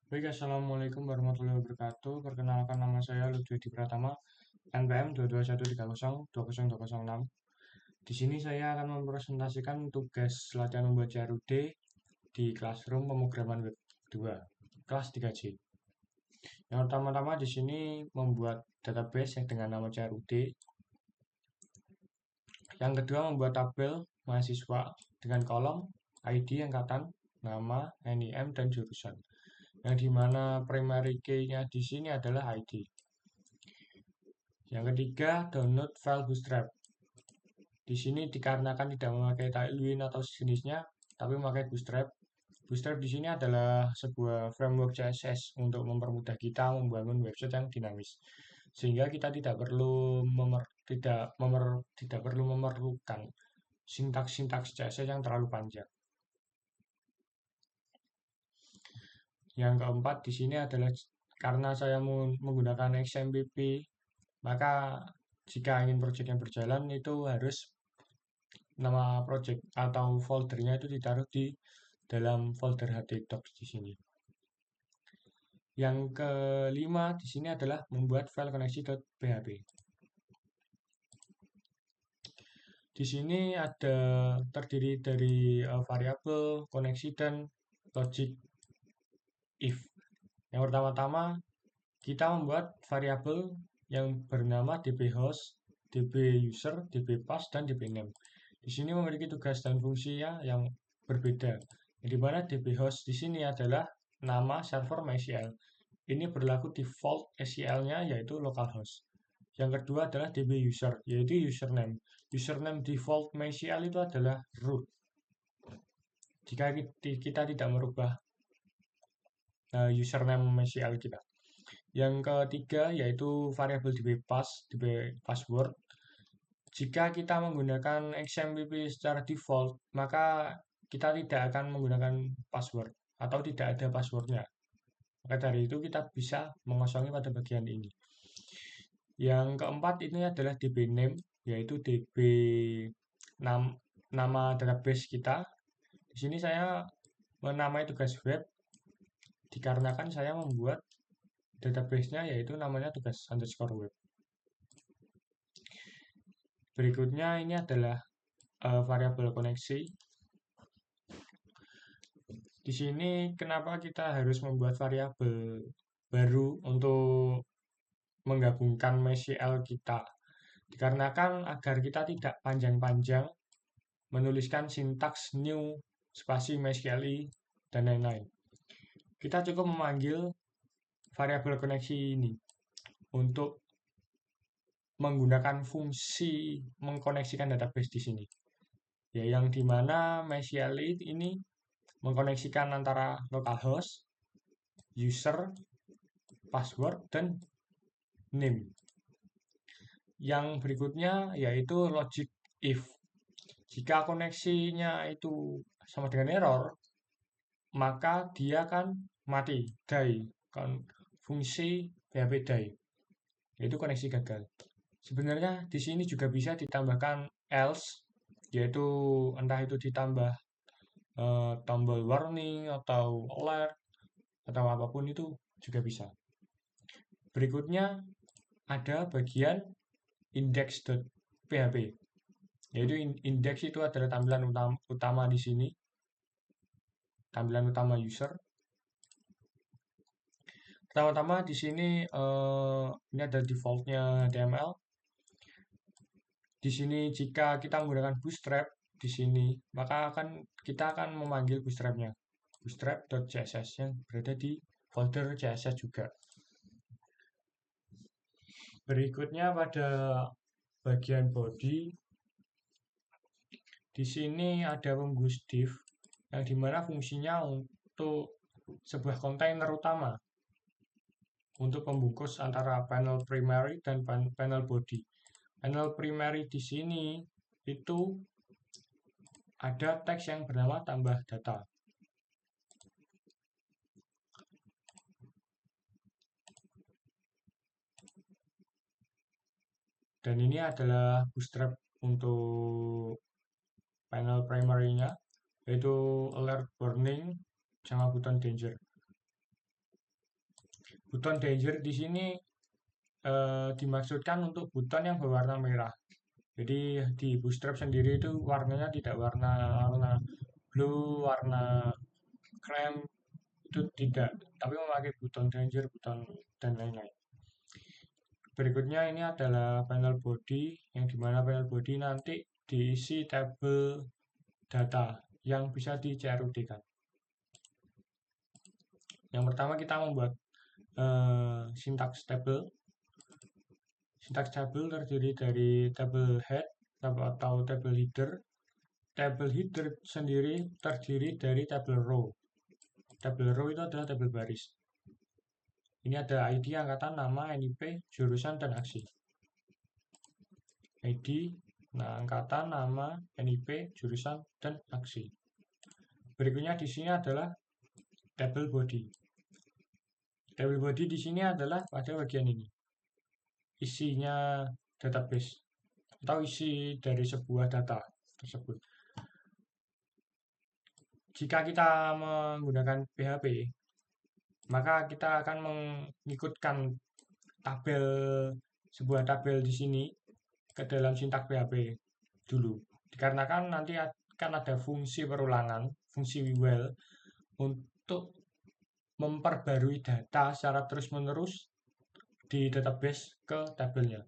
Baik, Assalamualaikum warahmatullahi wabarakatuh. Perkenalkan nama saya Lutfi Edi Pratama, NPM 22130202006. Di sini saya akan mempresentasikan tugas latihan membuat CRUD di Classroom Pemrograman Web 2, kelas 3C. Yang pertama-tama di sini membuat database yang dengan nama CRUD. Yang kedua membuat tabel mahasiswa dengan kolom ID angkatan, nama, NIM, dan jurusan. Yang dimana primary key-nya di sini adalah ID. Yang ketiga, download file Bootstrap. Di sini dikarenakan tidak memakai Tailwind atau sejenisnya, tapi memakai Bootstrap. Bootstrap di sini adalah sebuah framework CSS untuk mempermudah kita membangun website yang dinamis, sehingga kita tidak perlu memerlukan sintaks-sintaks CSS yang terlalu panjang. Yang keempat di sini adalah karena saya menggunakan XMPP, maka jika ingin project yang berjalan itu harus nama project atau foldernya itu ditaruh di dalam folder htdocs di sini. Yang kelima di sini adalah membuat file koneksi.php. Di sini ada terdiri dari variabel, koneksi, dan logic if. Yang pertama-tama kita membuat variabel yang bernama dbhost, dbuser, dbpass, dan dbname. Di sini memiliki tugas dan fungsinya yang berbeda. Di mana dbhost di sini adalah nama server MySQL. Ini berlaku default SQL-nya yaitu localhost. Yang kedua adalah dbuser, yaitu username. Username default MySQL itu adalah root. Jika kita tidak merubah username MySQL kita. Yang ketiga yaitu variabel dbpass, dbpassword. Jika kita menggunakan XMPP secara default, maka kita tidak akan menggunakan password atau tidak ada passwordnya. Maka dari itu kita bisa mengosongi pada bagian ini. Yang keempat ini adalah dbname, yaitu db nama database kita. Di sini saya menamai tugas web dikarenakan saya membuat database-nya yaitu namanya tugas underscore web. Berikutnya ini adalah variabel koneksi. Di sini kenapa kita harus membuat variabel baru untuk menggabungkan MySQL kita? Dikarenakan agar kita tidak panjang-panjang menuliskan sintaks new spasi MySQLi dan lain-lain. Kita cukup memanggil variabel koneksi ini untuk menggunakan fungsi mengkoneksikan database di sini. Ya, yang dimana MySQL ini mengkoneksikan antara localhost, user, password, dan name. Yang berikutnya yaitu logic if. Jika koneksinya itu sama dengan error, maka dia akan mati, die. Kan fungsi PHP die, yaitu koneksi gagal. Sebenarnya di sini juga bisa ditambahkan else, yaitu entah itu ditambah tombol warning atau alert atau apapun itu juga bisa. Berikutnya ada bagian index.php, yaitu index itu adalah tampilan utama di sini, tampilan utama user. Pertama-tama di sini ini ada defaultnya HTML. Di sini jika kita menggunakan Bootstrap di sini, maka kita akan memanggil bootstrapnya, bootstrap.css yang berada di folder CSS juga. Berikutnya pada bagian body, di sini ada pembungkus div yang dimana fungsinya untuk sebuah kontainer utama untuk pembungkus antara panel primary dan panel body. Panel primary di sini itu ada teks yang bernama tambah data. Dan ini adalah bootstrap untuk panel primary-nya, yaitu alert warning sama button danger. Button danger di sini dimaksudkan untuk button yang berwarna merah. Jadi di Bootstrap sendiri itu warnanya tidak warna blue, warna krem, itu tidak, tapi memakai button danger, button dan lain-lain. Berikutnya ini adalah panel body, yang dimana panel body nanti diisi tabel data yang bisa di CRUD kan. Yang pertama kita membuat syntax table. Syntax table terdiri dari table head atau table header. Table header sendiri terdiri dari table row. Table row itu adalah table baris. Ini ada ID, angkatan, nama, NIP, jurusan, dan aksi. ID, angkatan, nama, NIP, jurusan, dan aksi. Berikutnya di sini adalah table body. Table body di sini adalah pada bagian ini. Isinya database atau isi dari sebuah data tersebut. Jika kita menggunakan PHP, maka kita akan mengikutkan sebuah tabel di sini ke dalam sintaks PHP dulu. Dikarenakan nanti akan ada fungsi perulangan, fungsi while, untuk memperbarui data secara terus-menerus di database ke tabelnya.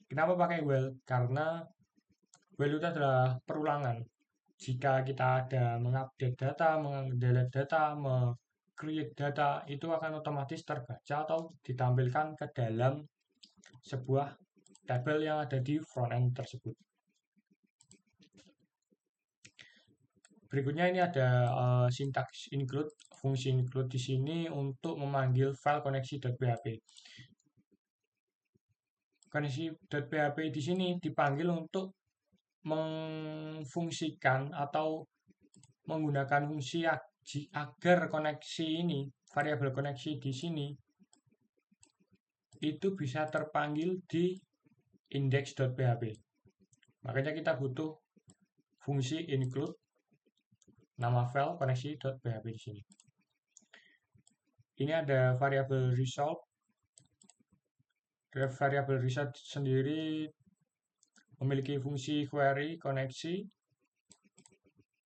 Kenapa pakai while? Karena while itu adalah perulangan. Jika kita ada mengupdate data, mendelete data, create data, itu akan otomatis terbaca atau ditampilkan ke dalam sebuah tabel yang ada di front end tersebut. Berikutnya ini ada syntax include, fungsi include di sini untuk memanggil file koneksi.php. Koneksi.php di sini dipanggil untuk memfungsikan atau menggunakan fungsi agar koneksi ini, variabel koneksi di sini itu bisa terpanggil di index.php. Makanya kita butuh fungsi include nama file koneksi.php di sini. Ini ada variabel result. Variabel result sendiri memiliki fungsi query koneksi.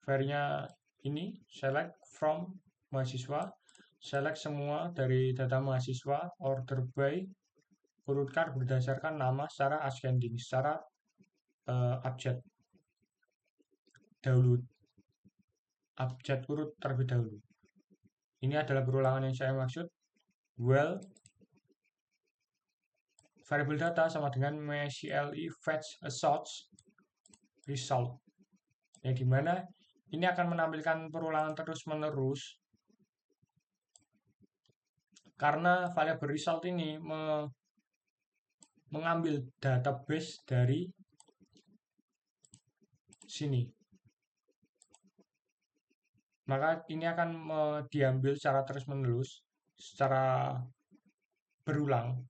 Query-nya ini select from mahasiswa, select semua dari data mahasiswa, order by, urutkan berdasarkan nama secara ascending, secara abjad dahulu, abjad urut terlebih dahulu. Ini adalah perulangan yang saya maksud. Well, variabel data sama dengan MySQL fetch a source result, yang dimana ini akan menampilkan perulangan terus-menerus karena variabel result ini mengambil database dari sini. Maka ini akan diambil secara terus-menerus, secara berulang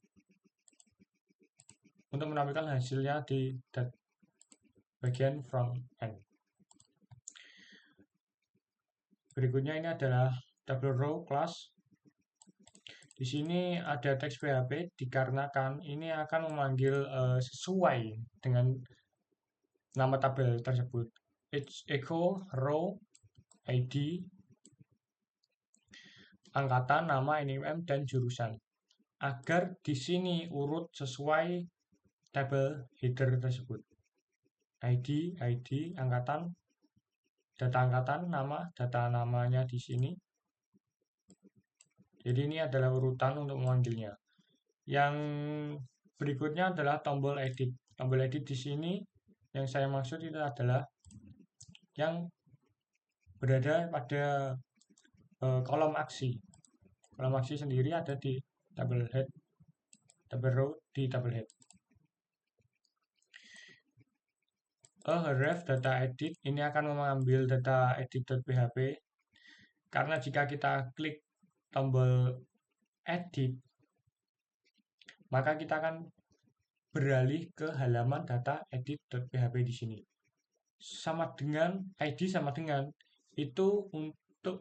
untuk menampilkan hasilnya di bagian front end. Berikutnya ini adalah table row class. Di sini ada teks PHP dikarenakan ini akan memanggil sesuai dengan nama tabel tersebut. Echo row ID, angkatan, nama, NIM, dan jurusan. Agar di sini urut sesuai tabel header tersebut. ID, angkatan, data angkatan, nama, data namanya di sini. Jadi ini adalah urutan untuk memanggilnya. Yang berikutnya adalah tombol edit. Tombol edit di sini yang saya maksud itu adalah yang berada pada kolom aksi. Kolom aksi sendiri ada di table head, table row di table head. Href data edit ini akan mengambil data edit.php karena jika kita klik tombol edit maka kita akan beralih ke halaman data edit.php di sini. Sama dengan ID sama dengan itu untuk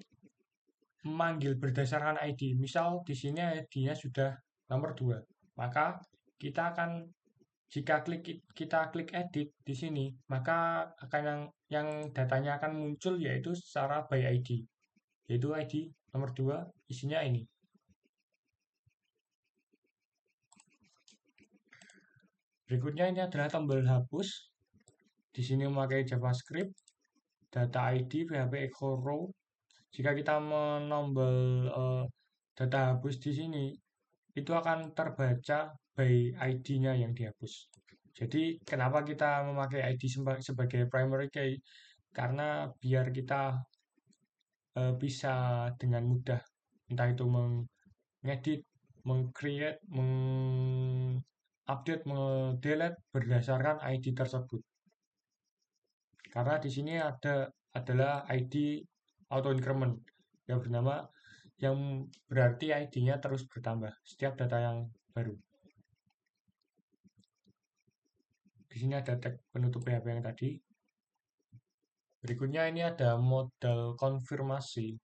memanggil berdasarkan ID. Misal di sini ID-nya sudah nomor 2, maka kita akan jika kita klik edit di sini, maka akan yang datanya akan muncul yaitu secara by ID, yaitu ID nomor 2 isinya ini. Berikutnya ini adalah tombol hapus. Di sini memakai JavaScript, data ID, PHP echo row. Jika kita menombol data hapus di sini, itu akan terbaca by ID-nya yang dihapus. Jadi kenapa kita memakai ID sebagai primary key? Karena biar kita bisa dengan mudah entah itu mengedit, mengcreate, mengupdate, mendelete berdasarkan ID tersebut. Karena di sini adalah ID auto increment yang bernama yang berarti ID-nya terus bertambah setiap data yang baru. Di sini ada tag penutup PHP yang tadi. Berikutnya ini ada modal konfirmasi.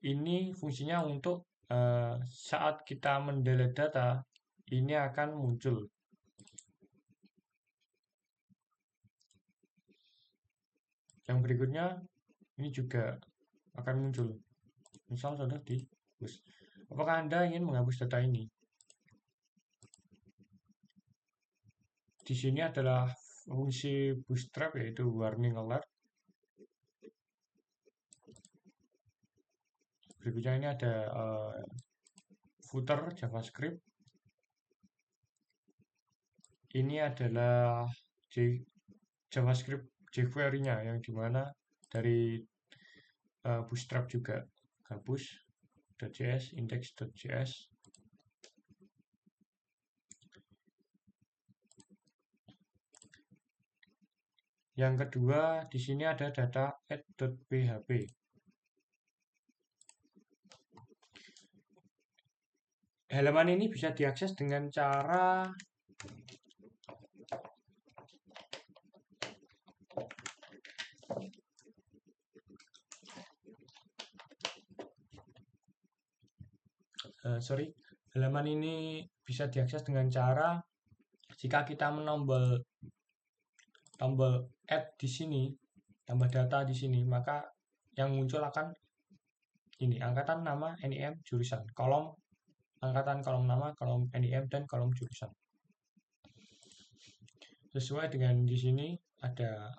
Ini fungsinya untuk saat kita mendelete data, ini akan muncul. Yang berikutnya ini juga akan muncul. Misal sudah dihapus. Apakah Anda ingin menghapus data ini? Di sini adalah fungsi bootstrap yaitu warning alert. Berikutnya ini ada footer JavaScript. Ini adalah JavaScript jQuery-nya yang dimana dari bootstrap juga gabus.js, index.js. Yang kedua di sini ada data add.php. Halaman ini bisa diakses dengan cara halaman ini bisa diakses dengan cara jika kita menombol tombol add di sini, tambah data di sini, maka yang muncul akan ini angkatan nama, NIM, jurusan, kolom angkatan kolom nama, kolom NIM dan kolom jurusan. Sesuai dengan di sini ada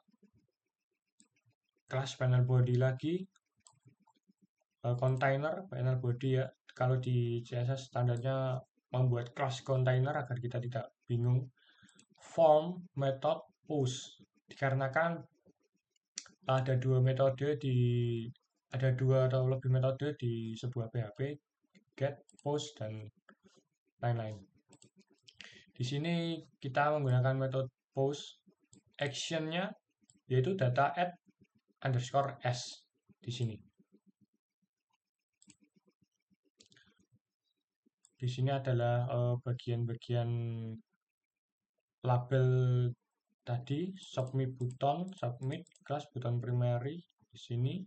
kelas panel body lagi, container panel body ya. Kalau di CSS standarnya membuat kelas container agar kita tidak bingung. Form, method, post. Dikarenakan ada dua atau lebih metode di sebuah PHP, get, post, dan lain-lain. Di sini kita menggunakan metode post, actionnya yaitu data add underscore s di sini. Di sini adalah bagian-bagian label tadi, submit button, submit class button primary di sini.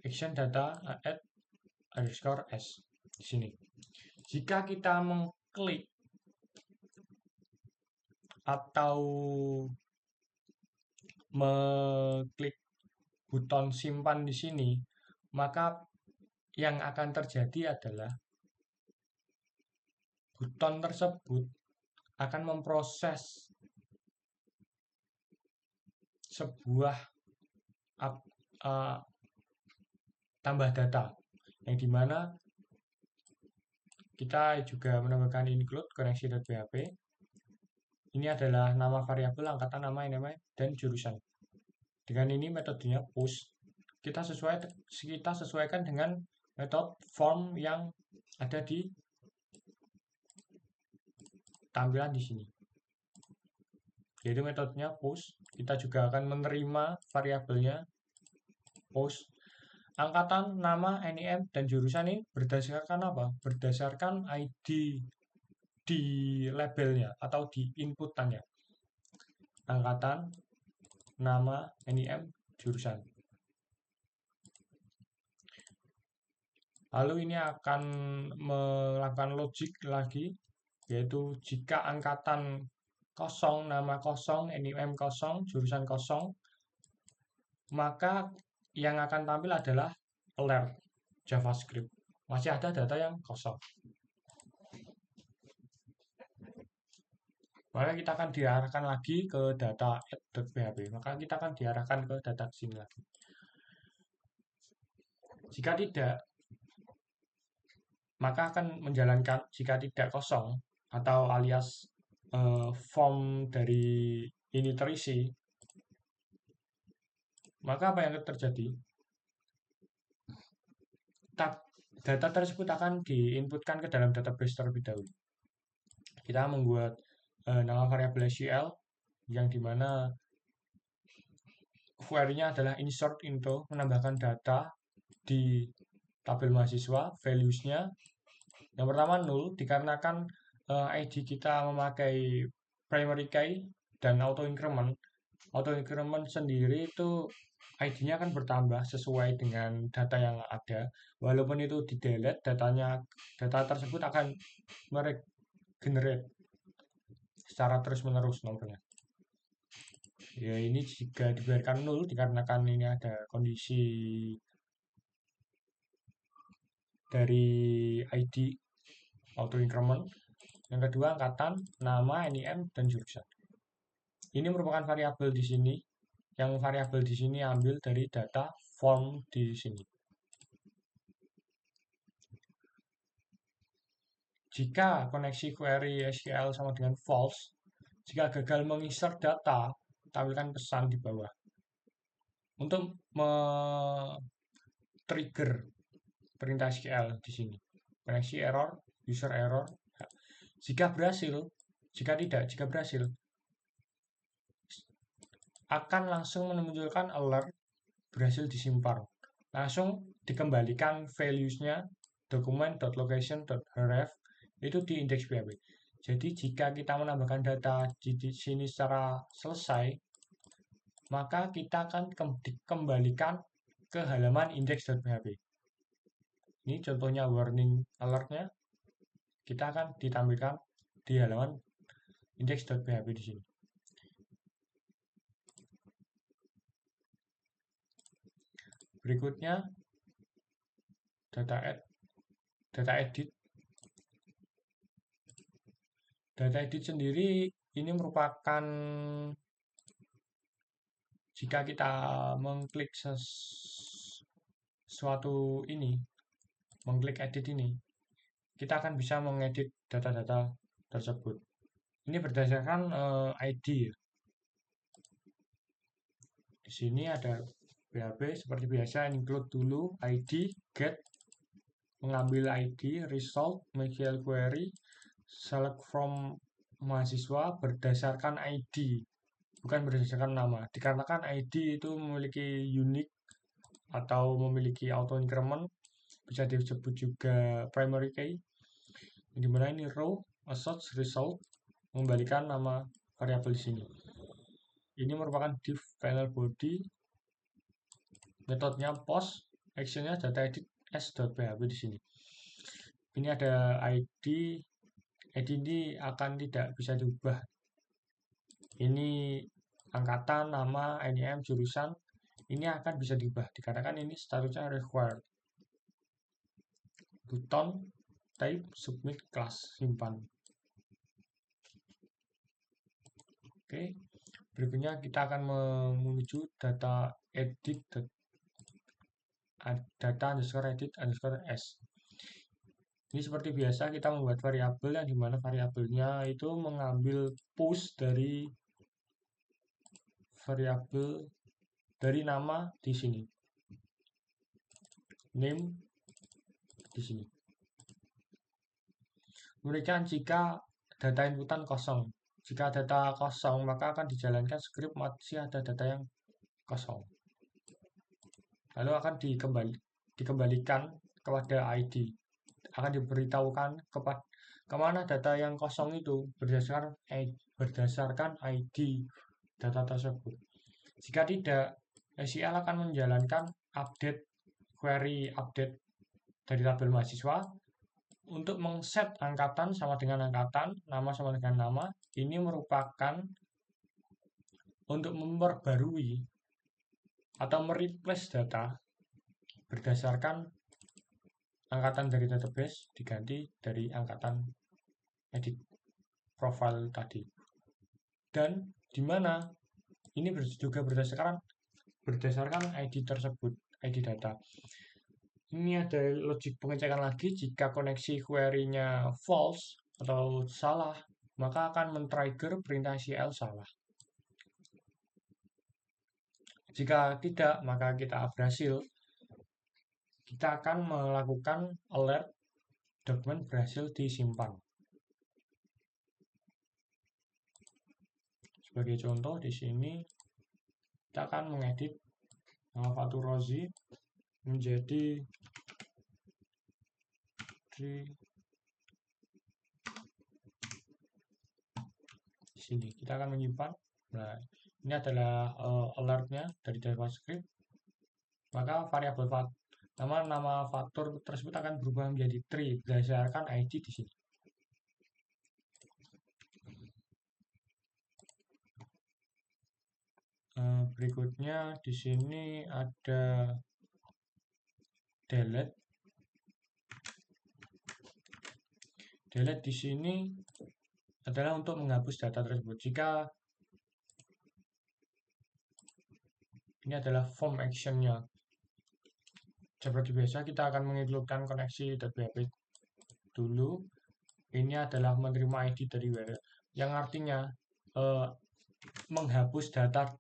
Action data add underscore s di sini. Jika kita mengklik atau mengklik button simpan di sini, maka yang akan terjadi adalah button tersebut akan memproses sebuah tambah data yang dimana kita juga menambahkan include koneksi.php. Ini adalah nama variabel, angkatan nama, NIM, dan jurusan. Dengan ini metodenya post. Kita sesuaikan dengan metode form yang ada di tampilan di sini. Yaitu metodenya post. Kita juga akan menerima variabelnya post. Angkatan nama, NIM, dan jurusan ini berdasarkan apa? Berdasarkan ID di labelnya atau di inputannya. angkatan, nama, NIM, jurusan. Lalu ini akan melakukan logik lagi, yaitu jika angkatan kosong, nama kosong, NIM kosong, jurusan kosong, maka yang akan tampil adalah alert JavaScript. Masih ada data yang kosong. Maka kita akan diarahkan lagi ke data add.php. Maka kita akan diarahkan ke data sini lagi. Jika tidak, maka akan menjalankan jika tidak kosong atau alias form dari ini terisi, maka apa yang terjadi? Data tersebut akan diinputkan ke dalam database terlebih dahulu. Kita membuat nama variabel SQL yang dimana query-nya adalah insert into, menambahkan data di tabel mahasiswa, values-nya. Yang pertama 0, dikarenakan ID kita memakai primary key dan auto increment. Auto increment sendiri itu ID-nya akan bertambah sesuai dengan data yang ada. Walaupun itu di delete, data tersebut akan meregenerate secara terus-menerus nomornya. Ya, ini jika dibiarkan 0 dikarenakan ini ada kondisi dari ID auto increment. Yang kedua angkatan, nama, NIM, dan jurusan. Ini merupakan variabel di sini. Yang variabel di sini ambil dari data form di sini. Jika koneksi query SQL sama dengan false, jika gagal menginsert data, tampilkan pesan di bawah. Untuk trigger perintah SQL di sini. Koneksi error, user error. Jika berhasil, akan langsung memunculkan alert berhasil disimpan. Langsung dikembalikan values-nya document.location.href itu di index PHP. Jadi jika kita menambahkan data di sini secara selesai, maka kita akan dikembalikan ke halaman index.php. Ini contohnya warning alertnya. Kita akan ditampilkan di halaman index.php di sini. Berikutnya data edit. Data edit sendiri ini merupakan jika kita mengklik sesuatu ini, mengklik edit ini, kita akan bisa mengedit data-data tersebut. Ini berdasarkan ID. Di sini ada PHP seperti biasa, include dulu ID, get, mengambil ID, result, MySQL query, select from mahasiswa berdasarkan ID, bukan berdasarkan nama. Dikarenakan ID itu memiliki unique atau memiliki auto increment, bisa disebut juga primary key, dimana ini row, assert, result, mengembalikan nama variabel di sini. Ini merupakan div panel body, metodenya post, actionnya data edit s.php di sini. Ini ada ID ini akan tidak bisa diubah. Ini angkatan, nama, NIM, jurusan, ini akan bisa diubah dikarenakan ini statusnya required. Button, type, submit, class, simpan. Oke, berikutnya kita akan menuju data edit s. Ini seperti biasa kita membuat variabel yang dimana variabelnya itu mengambil push dari variabel dari nama di sini, name di sini. Kemudian jika data inputan kosong, jika data kosong maka akan dijalankan script masih ada data yang kosong. Lalu akan dikembalikan kepada ID, akan diberitahukan kemana data yang kosong itu berdasarkan ID data tersebut. Jika tidak, SEL akan menjalankan update query update dari tabel mahasiswa untuk mengset angkatan sama dengan angkatan, nama sama dengan nama. Ini merupakan untuk memperbarui atau mereplace data berdasarkan angkatan dari database diganti dari angkatan edit profile tadi. Dan di mana ini juga berdasarkan ID tersebut, ID data. Ini ada logik pengecekan lagi. Jika koneksi query-nya false atau salah, maka akan men-trigger perintah SEL salah. Jika tidak, maka kita berhasil. Kita akan melakukan alert dokumen berhasil disimpan. Sebagai contoh di sini kita akan mengedit nama Fatur Rozi menjadi di sini. Kita akan menyimpan. Nah, ini adalah alertnya dari JavaScript. Maka variabel nama faktor tersebut akan berubah menjadi tree berdasarkan ID di sini. Berikutnya di sini ada delete. Delete di sini adalah untuk menghapus data tersebut. Jika ini adalah form action-nya. Seperti biasa kita akan mengincludekan koneksi .php dulu. Ini adalah menerima ID dari URL yang artinya menghapus data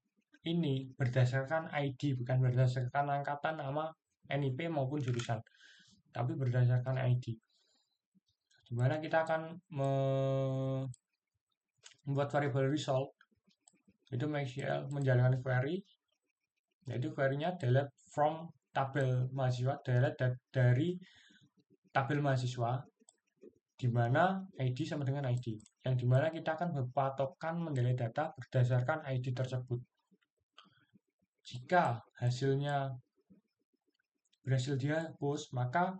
ini berdasarkan ID, bukan berdasarkan angkatan, nama, NIP maupun jurusan, tapi berdasarkan ID. Dimana kita akan membuat variabel result, itu MySQL menjalankan query, yaitu query-nya delete from tabel mahasiswa, delete dari tabel mahasiswa, di mana ID sama dengan ID, yang dimana kita akan berpatokan mendelete data berdasarkan ID tersebut. Jika hasilnya berhasil dihapus, maka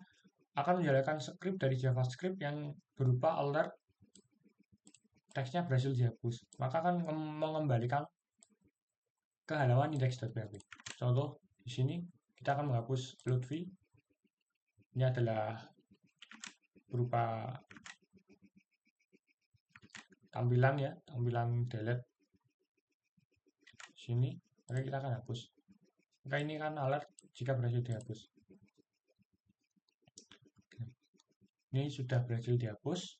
akan menjalankan script dari JavaScript yang berupa alert teksnya berhasil dihapus, maka akan mengembalikan ke halaman index.php. Contoh di sini kita akan menghapus Lutfi. Ini adalah berupa tampilan ya, tampilan delete sini. Maka kita akan hapus. Maka ini kan alert jika berhasil dihapus. Ini sudah berhasil dihapus.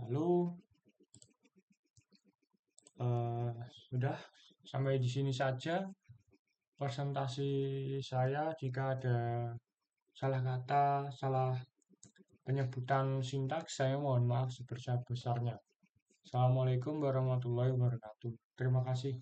Lalu sudah sampai di sini saja presentasi saya. Jika ada salah kata, salah penyebutan sintaks, saya mohon maaf sebesar-besarnya. Assalamualaikum warahmatullahi wabarakatuh. Terima kasih.